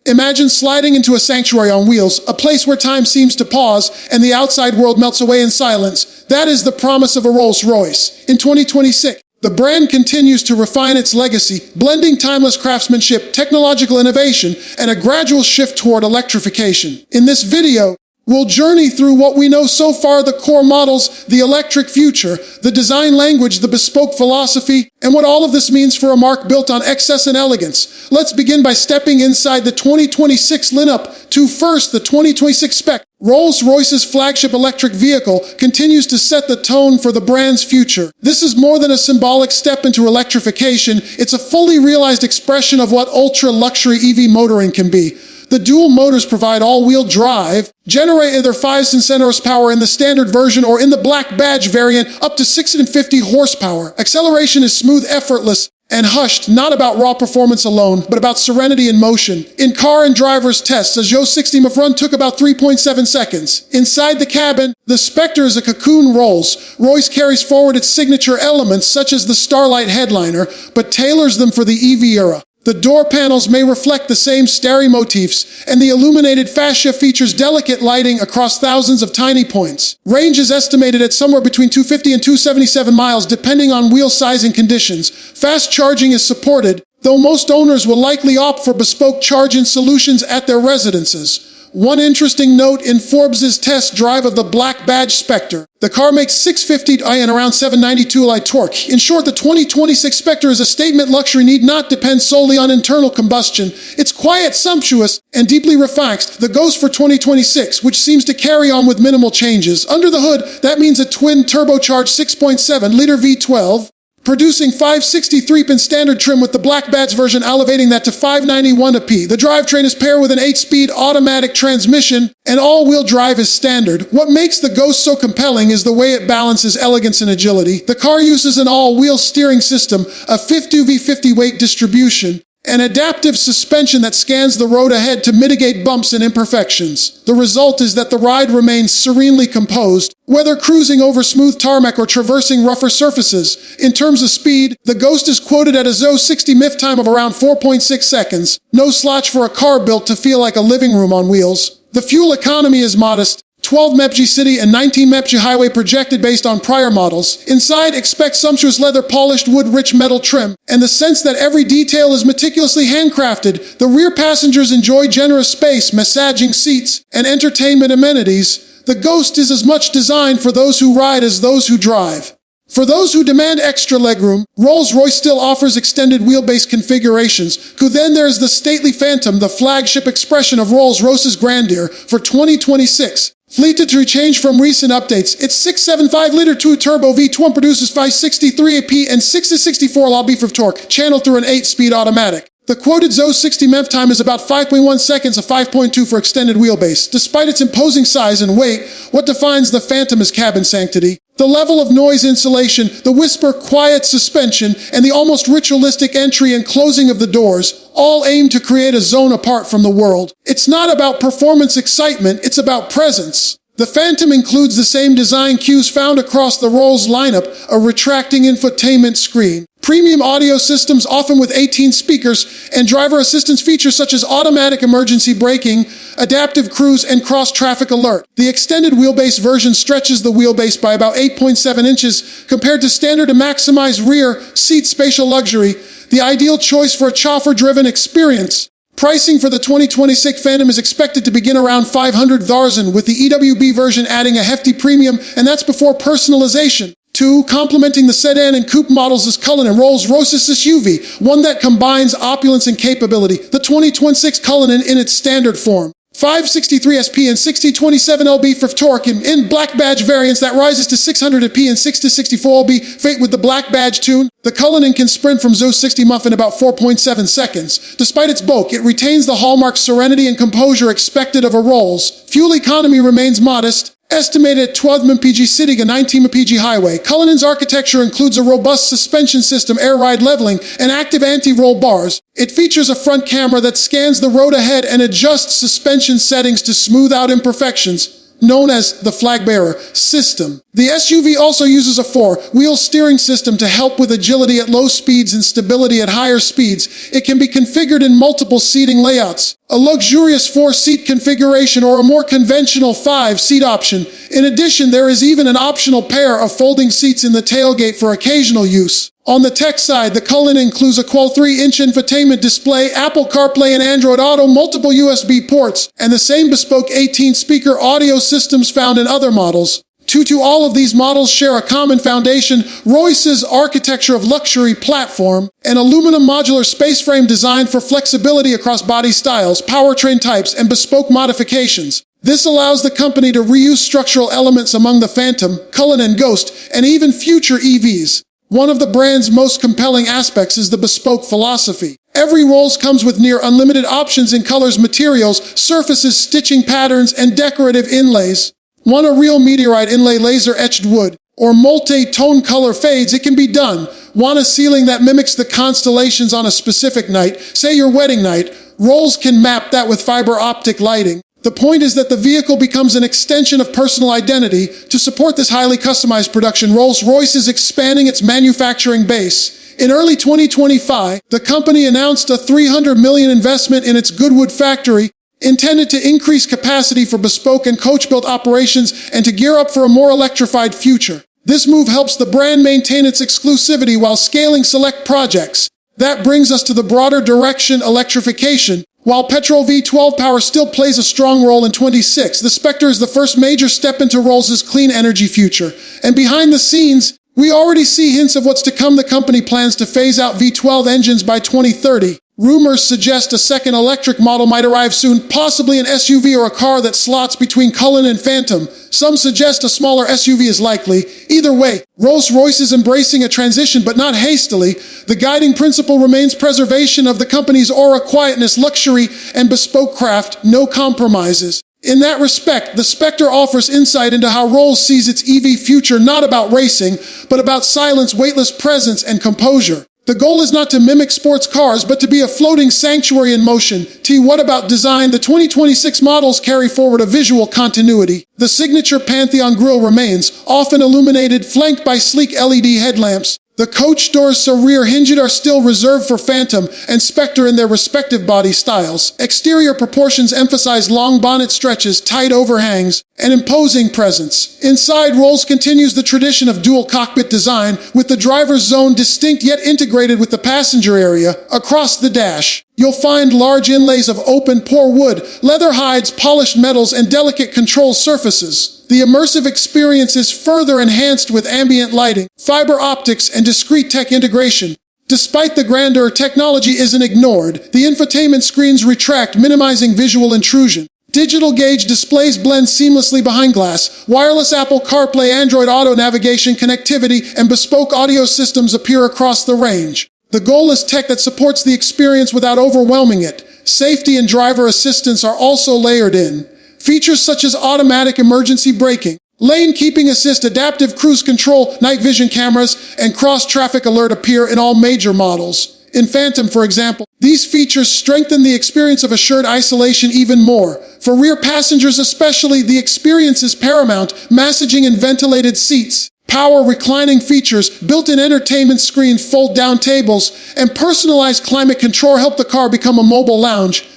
Imagine sliding into a sanctuary on wheels, a place where time seems to pause and the outside world melts away in silence. That is the promise of a Rolls-Royce. In 2026, the brand continues to refine its legacy, blending timeless craftsmanship, technological innovation, and a gradual shift toward electrification. In this video, we'll journey through what we know so far: the core models, the electric future, the design language, the bespoke philosophy, and what all of this means for a marque built on excess and elegance. Let's begin by stepping inside the 2026 lineup to first the 2026 Spectre. Rolls-Royce's flagship electric vehicle continues to set the tone for the brand's future. This is more than a symbolic step into electrification. It's a fully realized expression of what ultra-luxury EV motoring can be. The dual motors provide all-wheel drive, generate either 5 and 10 horsepower in the standard version or in the black badge variant up to 650 horsepower. Acceleration is smooth, effortless, and hushed, not about raw performance alone, but about serenity in motion. In car and driver's tests, a Joe 60 run took about 3.7 seconds. Inside the cabin, the Spectre is a cocoon Rolls-Royce carries forward its signature elements, such as the Starlight headliner, but tailors them for the EV era. The door panels may reflect the same starry motifs, and the illuminated fascia features delicate lighting across thousands of tiny points. Range is estimated at somewhere between 250 and 277 miles, depending on wheel size and conditions. Fast charging is supported, though most owners will likely opt for bespoke charging solutions at their residences. One interesting note in Forbes' test drive of the Black Badge Spectre: the car makes 650 and around 792 light torque. In short, the 2026 Spectre is a statement luxury need not depend solely on internal combustion. It's quiet, sumptuous, and deeply refined. The Ghost for 2026, which seems to carry on with minimal changes. Under the hood, that means a twin turbocharged 6.7-liter V12, producing 563 in standard trim, with the Black Badge version elevating that to 591 p. The drivetrain is paired with an 8-speed automatic transmission, and all-wheel drive is standard. What makes the Ghost so compelling is the way it balances elegance and agility. The car uses an all-wheel steering system, a 50/50 weight distribution, an adaptive suspension that scans the road ahead to mitigate bumps and imperfections. The result is that the ride remains serenely composed, whether cruising over smooth tarmac or traversing rougher surfaces. In terms of speed, the Ghost is quoted at a Zoe 60 MIF time of around 4.6 seconds. No slouch for a car built to feel like a living room on wheels. The fuel economy is modest: 12 mpg city and 19 mpg highway projected based on prior models. Inside, expect sumptuous leather polished wood rich metal trim, and the sense that every detail is meticulously handcrafted. The rear passengers enjoy generous space, massaging seats, and entertainment amenities. The Ghost is as much designed for those who ride as those who drive. For those who demand extra legroom, Rolls-Royce still offers extended wheelbase configurations. Then there's the stately Phantom, the flagship expression of Rolls-Royce's grandeur. For 2026, fleeted to change from recent updates, its 6.75-liter 2-turbo V12 produces 563 p and 664 lb-ft of torque, channeled through an 8-speed automatic. The quoted Zoe 60 MF time is about 5.1 seconds, a 5.2 for extended wheelbase. Despite its imposing size and weight, what defines the Phantom is cabin sanctity. The level of noise insulation, the whisper quiet suspension, and the almost ritualistic entry and closing of the doors all aim to create a zone apart from the world. It's not about performance excitement, it's about presence. The Phantom includes the same design cues found across the Rolls lineup: a retracting infotainment screen, premium audio systems often with 18 speakers, and driver assistance features such as automatic emergency braking, adaptive cruise, and cross-traffic alert. The extended wheelbase version stretches the wheelbase by about 8.7 inches compared to standard to maximize rear seat spatial luxury, the ideal choice for a chauffeur-driven experience. Pricing for the 2026 Phantom is expected to begin around $500,000, with the EWB version adding a hefty premium, and that's before personalization. 2. Complementing the sedan and coupe models is Cullinan Rolls-Royce's SUV, one that combines opulence and capability. The 2026 Cullinan in its standard form, 563 SP and 627 lb-ft of torque in Black Badge variants that rises to 600 p and 664 lb-ft with the Black Badge tune. The Cullinan can sprint from Zoe 60 MF in about 4.7 seconds. Despite its bulk, it retains the hallmark serenity and composure expected of a Rolls. Fuel economy remains modest, estimated at 12 mpg city and 19 mpg highway. Cullinan's architecture includes a robust suspension system, air ride leveling, and active anti-roll bars. It features a front camera that scans the road ahead and adjusts suspension settings to smooth out imperfections, known as the flag bearer system. The SUV also uses a four-wheel steering system to help with agility at low speeds and stability at higher speeds. It can be configured in multiple seating layouts, a luxurious 4-seat configuration or a more conventional 5-seat option. In addition, there is even an optional pair of folding seats in the tailgate for occasional use. On the tech side, the Cullinan includes a quad 3-inch infotainment display, Apple CarPlay and Android Auto, multiple USB ports, and the same bespoke 18-speaker audio systems found in other models. To all of these models share a common foundation: Royce's architecture of luxury platform, an aluminum modular space frame designed for flexibility across body styles, powertrain types, and bespoke modifications. This allows the company to reuse structural elements among the Phantom, Cullinan Ghost, and even future EVs. One of the brand's most compelling aspects is the bespoke philosophy. Every Rolls comes with near unlimited options in colors, materials, surfaces, stitching patterns, and decorative inlays. Want a real meteorite inlay, laser-etched wood, or multi-tone color fades? It can be done. Want a ceiling that mimics the constellations on a specific night, say your wedding night? Rolls can map that with fiber optic lighting. The point is that the vehicle becomes an extension of personal identity. To support this highly customized production, Rolls-Royce is expanding its manufacturing base. In early 2025, the company announced a $300 million investment in its Goodwood factory, intended to increase capacity for bespoke and coach-built operations and to gear up for a more electrified future. This move helps the brand maintain its exclusivity while scaling select projects. That brings us to the broader direction: electrification. While petrol V12 power still plays a strong role in 26, the Spectre is the first major step into Rolls' clean energy future. And behind the scenes, we already see hints of what's to come. The company plans to phase out V12 engines by 2030. Rumors suggest a second electric model might arrive soon, possibly an SUV or a car that slots between Cullinan and Phantom. Some suggest a smaller SUV is likely. Either way, Rolls-Royce is embracing a transition, but not hastily. The guiding principle remains preservation of the company's aura: quietness, luxury, and bespoke craft, no compromises. In that respect, the Spectre offers insight into how Rolls sees its EV future, not about racing, but about silence, weightless presence, and composure. The goal is not to mimic sports cars, but to be a floating sanctuary in motion. What about design? The 2026 models carry forward a visual continuity. The signature Pantheon grille remains, often illuminated, flanked by sleek LED headlamps. The coach doors, so rear-hinged, are still reserved for Phantom and Spectre in their respective body styles. Exterior proportions emphasize long bonnet stretches, tight overhangs, and imposing presence. Inside, Rolls continues the tradition of dual cockpit design, with the driver's zone distinct yet integrated with the passenger area. Across the dash, you'll find large inlays of open-pore wood, leather hides, polished metals, and delicate control surfaces. The immersive experience is further enhanced with ambient lighting, fiber optics, and discrete tech integration. Despite the grandeur, technology isn't ignored. The infotainment screens retract, minimizing visual intrusion. Digital gauge displays blend seamlessly behind glass. Wireless Apple CarPlay, Android Auto navigation connectivity, and bespoke audio systems appear across the range. The goal is tech that supports the experience without overwhelming it. Safety and driver assistance are also layered in. Features such as automatic emergency braking, lane keeping assist, adaptive cruise control, night vision cameras, and cross-traffic alert appear in all major models. In Phantom, for example, these features strengthen the experience of assured isolation even more. For rear passengers especially, the experience is paramount: massaging and ventilated seats, power reclining features, built-in entertainment screen, fold-down tables, and personalized climate control help the car become a mobile lounge.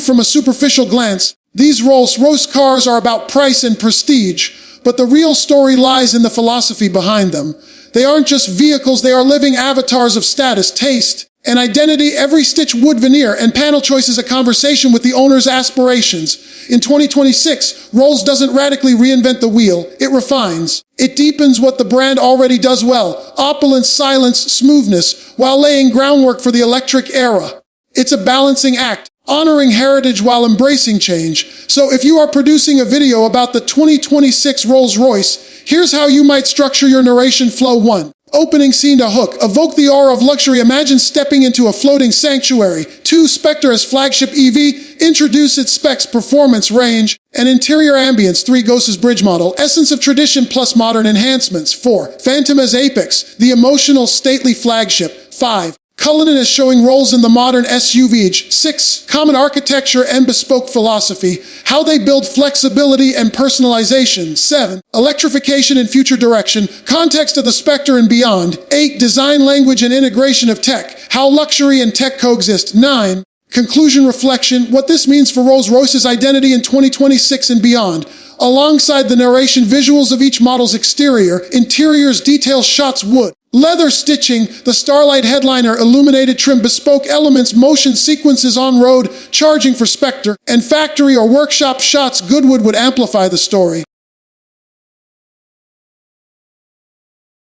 From a superficial glance, these Rolls-Royce cars are about price and prestige, but the real story lies in the philosophy behind them. They aren't just vehicles, they are living avatars of status, taste, and identity. Every stitch, wood, veneer, and panel choice is a conversation with the owner's aspirations. In 2026, Rolls doesn't radically reinvent the wheel, it refines. It deepens what the brand already does well: opulence, silence, smoothness, while laying groundwork for the electric era. It's a balancing act, honoring heritage while embracing change. So if you are producing a video about the 2026 Rolls-Royce, here's how you might structure your narration flow. 1. Opening scene to hook. Evoke the aura of luxury. Imagine stepping into a floating sanctuary. 2. Spectre as flagship EV. Introduce its specs, performance, range, and interior ambience. 3. Ghost's bridge model. Essence of tradition plus modern enhancements. 4. Phantom as apex. The emotional, stately flagship. 5. Cullinan is showing roles in the modern SUV. 6. Common architecture and bespoke philosophy, how they build flexibility and personalization. 7. Electrification and future direction, context of the Spectre and beyond. 8. Design language and integration of tech, how luxury and tech coexist. 9. Conclusion reflection, what this means for Rolls-Royce's identity in 2026 and beyond. Alongside the narration, visuals of each model's exterior, interiors, details, shots, wood, leather stitching, the Starlight headliner, illuminated trim, bespoke elements, motion sequences on road, charging for Spectre, and factory or workshop shots. Goodwood would amplify the story.